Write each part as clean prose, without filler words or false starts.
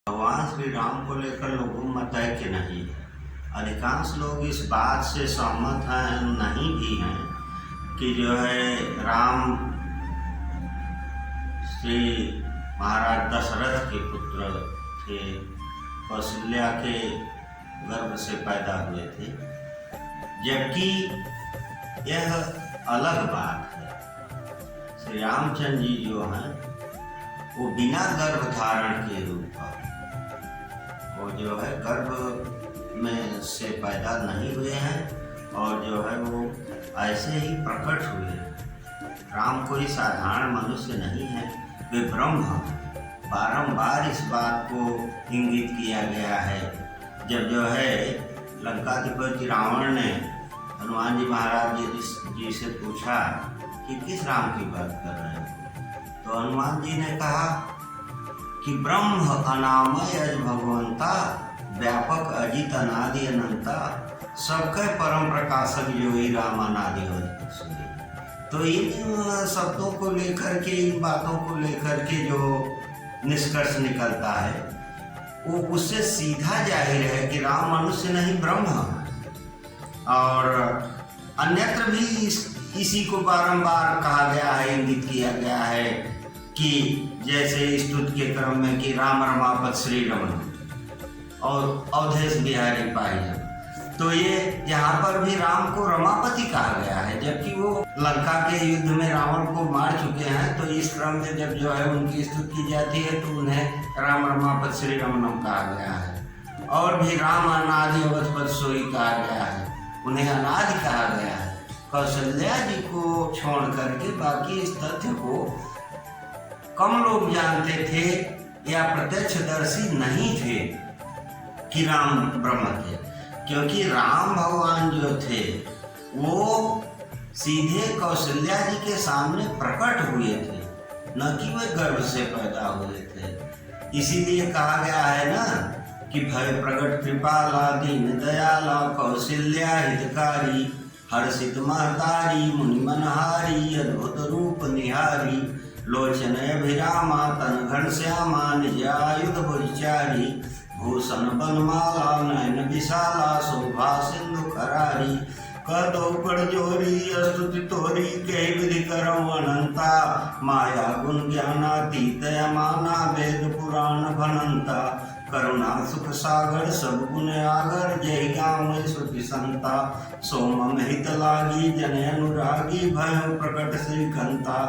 भगवान श्री राम को लेकर लोगों में मत है कि नहीं। अधिकांश लोग इस बात से सहमत हैं, नहीं भी हैं, कि जो है राम श्री महाराज दशरथ के पुत्र थे, कौशल्या के गर्भ से पैदा हुए थे। जबकि यह अलग बात है। श्री रामचंद्र जी जो हैं वो बिना गर्भ धारण के रूप वो जो है गर्भ में से पैदा नहीं हुए हैं और जो है वो ऐसे ही प्रकट हुए हैं। राम कोई साधारण मनुष्य नहीं है, वे ब्रह्म हैं। बारंबार इस बात को इंगित किया गया है। जब जो है लंकाधिपति रावण ने हनुमान जी महाराज जी से पूछा कि किस राम की बात कर रहे हो, तो हनुमान जी ने कहा कि ब्रह्म अनामय अज भगवंता, व्यापक अजित अनादि अनंता, सबके परम प्रकाशक जो ही राम अनादि अवधि। तो इन शब्दों को लेकर के, इन बातों को लेकर के जो निष्कर्ष निकलता है वो उससे सीधा जाहिर है कि राम मनुष्य नहीं ब्रह्म है। और अन्यत्र भी इसी को बारंबार कहा गया है, इंगित किया गया है कि जैसे स्तुति के क्रम में कि राम रमापत श्री रमन और अवधेश बिहारी पाई। तो ये यहाँ पर भी राम को रमापति कहा गया है, जबकि वो लंका के युद्ध में रावण को मार चुके हैं। तो इस क्रम में जब जो है उनकी स्तुति की जाती है तो उन्हें राम रमापत श्री रमनम कहा गया है। और भी राम अनादि अवधपत सोई कहा गया है, उन्हें अनादि कहा गया है। कौशल्या जी को छोड़ करके बाकी इस तथ्य को कम लोग जानते थे या प्रत्यक्षदर्शी नहीं थे कि राम ब्रह्म थे, क्योंकि राम भगवान जो थे वो सीधे कौशल्या जी के सामने प्रकट हुए थे, न कि वे गर्भ से पैदा हुए थे। इसीलिए कहा गया है ना कि भय प्रकट कृपाला दीन दयाला, कौशल्या हितकारी, हर्षित महतारी, मुनि मनहारी, अद्भुत रूप निहारी, लोचन अभिरामा, तन घनश्यामा, निज आयुध भुजचारी, भूषण बनमाला, नयन विशाला, शोभा सिंधु करारी, कदौ कर जोरी, स्तुति तोरी, के विधि करम अनंता, माया गुण ज्ञानातीत माना, वेद पुराण भनंता, करुणा सुख सागर, सब गुण आगर, जय गाँव श्रुति संता, सोमम हित लागी, जन अनुरागी, भय प्रकट श्रीकंता,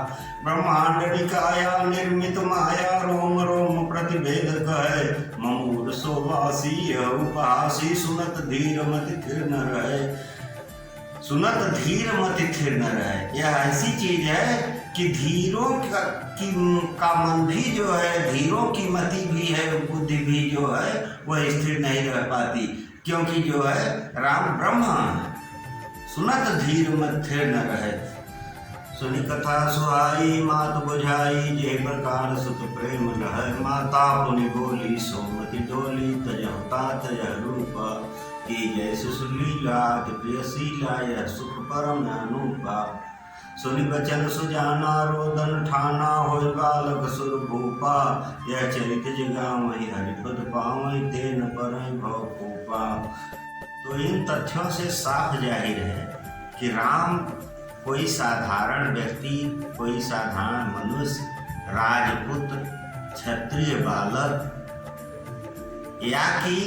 ब्रह्मांड निकाया निर्मित माया, रोम रोम प्रतिभेद कहे, ममूर सोवासी उपहासी, सुनत धीर मति थिर न रहे, सुनत धीर मति थिर न रहे। यह ऐसी चीज है कि धीरों का मन भी जो है, धीरों की मति भी है, बुद्धि भी जो है वह स्थिर नहीं रह पाती, क्योंकि जो है राम ब्रह्म है। सुनत धीर मत थिर न रहे, सुनी कथा सुहाई, मात बुझाई, जे प्रकार सुत प्रेम रहे, माता पुनि बोली, सोमति डोली, तजहता तजह रूपा, की जय सुशीला प्रियशीला, यह सुख परम अनूपा, सुनि बचन सुजाना, रोदन ठाना, होय बालक सुर भूपा, यह चरित जगावहि हरिपद पावहि, तेन परहि भव कोपा। तो इन तथ्यों से साफ जाहिर है कि राम कोई साधारण व्यक्ति, कोई साधारण मनुष्य, राजपुत्र, क्षत्रिय बालक या कि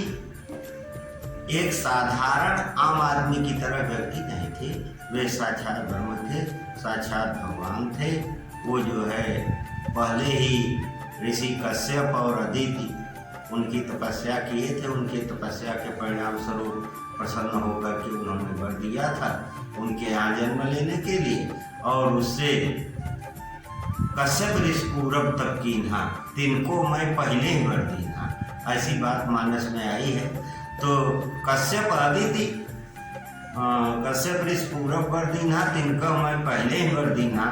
एक साधारण आम आदमी की तरह व्यक्ति नहीं थे। वे साक्षात ब्रह्म थे, साक्षात भगवान थे। वो जो है पहले ही ऋषि कश्यप और अदिति उनकी तपस्या किए थे। उनकी तपस्या के परिणाम स्वरूप प्रसन्न होकर के उन्होंने वर दिया था उनके यहाँ जन्म लेने के लिए, और उससे कश्यप ऋषि पूरब तक कीन्हा, तिनको मैं पहले ही वर दीन्हा, ऐसी बात मानस में आई है। तो कश्यप अदिति, कश्यप ऋषि पूरब वर दीन्हा, तिनका मैं पहले ही वर दीन्हा,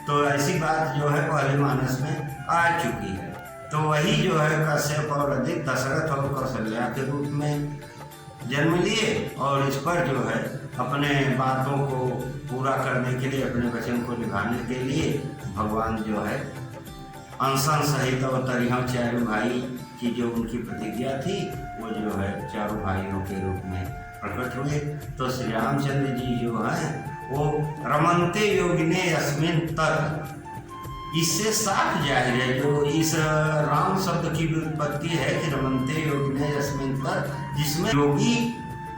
तो ऐसी बात जो है पहले मानस में आ चुकी है। तो वही जो है कश्यप और अदिति दशरथ और कौशल्या के रूप में जन्म लिए, और इस पर जो है अपने बातों को पूरा करने के लिए, अपने वचन को निभाने के लिए भगवान जो है अनशन सहित अवतरी हम चारों भाई की जो उनकी प्रतिज्ञा थी वो जो है चारों भाइयों के रूप में प्रकट हुए। तो श्री रामचंद्र जी जो हैं वो रमन्ते योगिने अस्मिन तत्, इससे साफ जाहिर है जो इस राम शब्द की व्युत्पत्ति है कि रमन्ते योगिने अस्मिन तत्, जिसमें योगी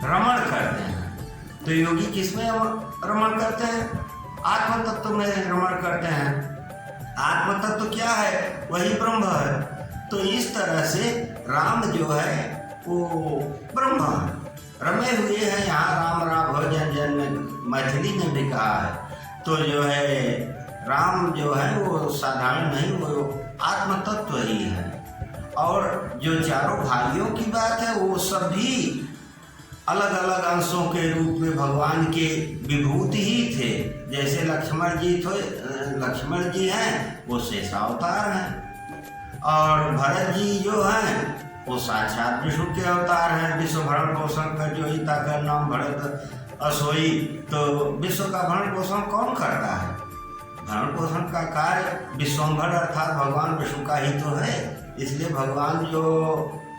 रमण करते हैं। तो योगी किसमें रमण करते हैं? आत्म तत्व में रमण करते हैं। आत्म तत्व क्या है? वही ब्रह्म है। तो इस तरह से राम जो है वो ब्रह्म है, रमे हुए हैं। यहाँ राम राम हो जन जन में मैथिली ने भी कहा है। तो जो है राम जो है वो साधारण नहीं, वो आत्म तत्व ही है। और जो चारों भाइयों की बात है वो सभी अलग अलग अंशों के रूप में भगवान के विभूति ही थे। जैसे लक्ष्मण जी हैं वो शेषावतार हैं, और भरत जी जो हैं वो साक्षात विष्णु के अवतार हैं। विश्व भरण पोषण कर जो हिता का नाम भरत असोई। तो विश्व का भरण पोषण कौन करता है? भरण पोषण का कार्य विश्वम्भर अर्थात भगवान विष्णु का ही तो है। इसलिए भगवान जो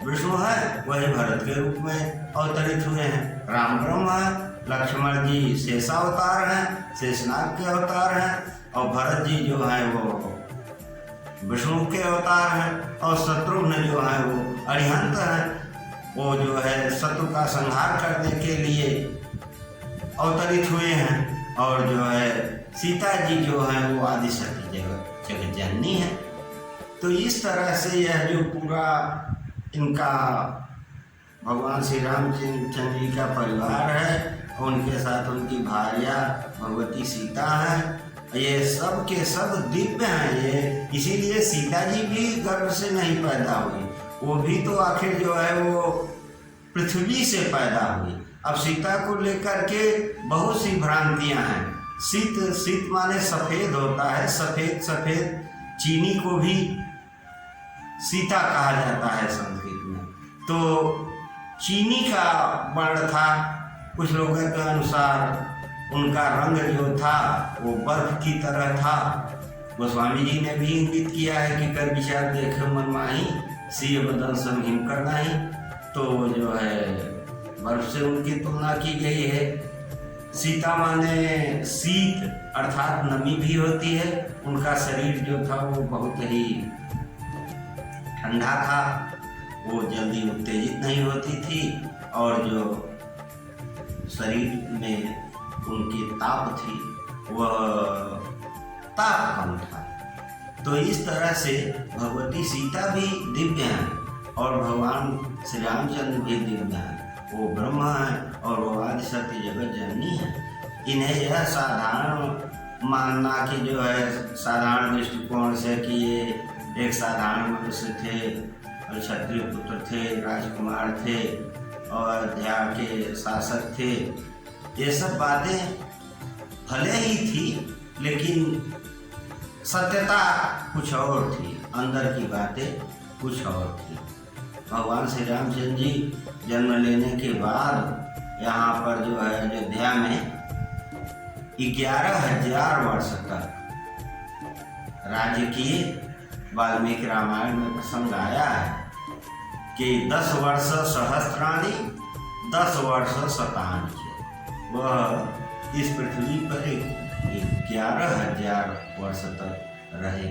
विष्णु है वही भरत के रूप में अवतरित हुए हैं। राम ब्रह्म है, लक्ष्मण जी शेषावतार हैं, शेषनाग के अवतार हैं, और भरत जी जो है वो विष्णु के अवतार हैं, और शत्रुघ्न जो है वो अरिहंत हैं। वो जो है शत्रु का संहार करने के लिए अवतरित हुए हैं। और जो है सीता जी जो है वो आदिशक्ति जगत जननी है। तो इस तरह से यह जो पूरा इनका भगवान श्री रामचंद्र जी का परिवार है, उनके साथ उनकी भार्या भगवती सीता है, ये सब के सब दिव्य हैं। ये इसीलिए सीता जी भी गर्भ से नहीं पैदा हुई, वो भी तो आखिर जो है वो पृथ्वी से पैदा हुई। अब सीता को लेकर के बहुत सी भ्रांतियां हैं। सीत माने सफ़ेद होता है, सफ़ेद सफ़ेद चीनी को भी सीता कहा जाता है संस्कृत में। तो चीनी का वर्ण था, कुछ लोगों के अनुसार उनका रंग जो था वो बर्फ की तरह था। गोस्वामी जी ने भी इंगित किया है कि कर विचार देखे मन माही, सिय बदन सब हिम करना ही। तो जो है बर्फ से उनकी तुलना की गई है। सीता माने शीत अर्थात नमी भी होती है। उनका शरीर जो था वो बहुत ही ठंडा था, वो जल्दी उत्तेजित नहीं होती थी, और जो शरीर में उनकी ताप थी वह ताप कम था। तो इस तरह से भगवती सीता भी दिव्य हैं, और भगवान श्री रामचंद्र भी दिव्य हैं। वो ब्रह्म हैं और वो आदिशक्ति जगत जननी है। इन्हें यह साधारण मानना कि जो है साधारण दृष्टिकोण से कि ये एक साधारण मनुष्य थे और क्षत्रिय पुत्र थे, राजकुमार थे और अयोध्या के शासक थे, ये सब बातें भले ही थी, लेकिन सत्यता कुछ और थी, अंदर की बातें कुछ और थी। भगवान श्री रामचंद्र जी जन्म लेने के बाद यहाँ पर जो है अयोध्या में 11,000 वर्ष तक राज्य किए। वाल्मीकि रामायण में प्रसंग आया है कि 10 वर्ष सहस्त्राणी 10 वर्ष शतानि, वह इस पृथ्वी पर 11,000 वर्ष तक रहे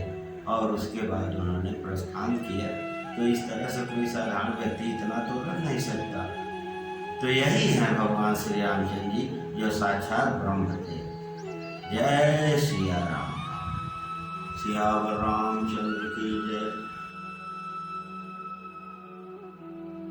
और उसके बाद उन्होंने प्रस्थान किया। तो इस तरह से कोई साधारण व्यक्ति इतना तो रह नहीं सकता। तो यही है भगवान श्री रामचंद्र जी जो साक्षात ब्रह्म थे। जय सिया राम। सियावर रामचंद्र की जय।